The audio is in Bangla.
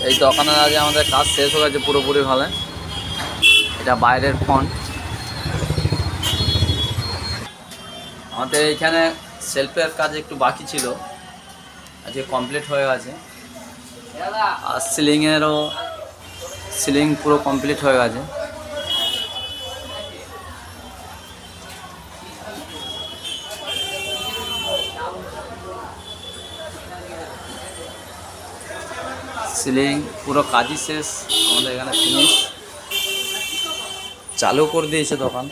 এই দোকানের আগে আমাদের কাজ শেষ হয়ে গেছে পুরোপুরি ভালো। এটা বাইরের ফন্ট। আমাদের এইখানে সেলফের কাজ একটু বাকি ছিল, আজকে কমপ্লিট হয়ে গেছে। আর সিলিং পুরো কমপ্লিট হয়ে গেছে। সিলিং পুরো কাজই শেষ, আমাদের এখানে ফিনিশ। চালু করে দিয়েছে দোকান।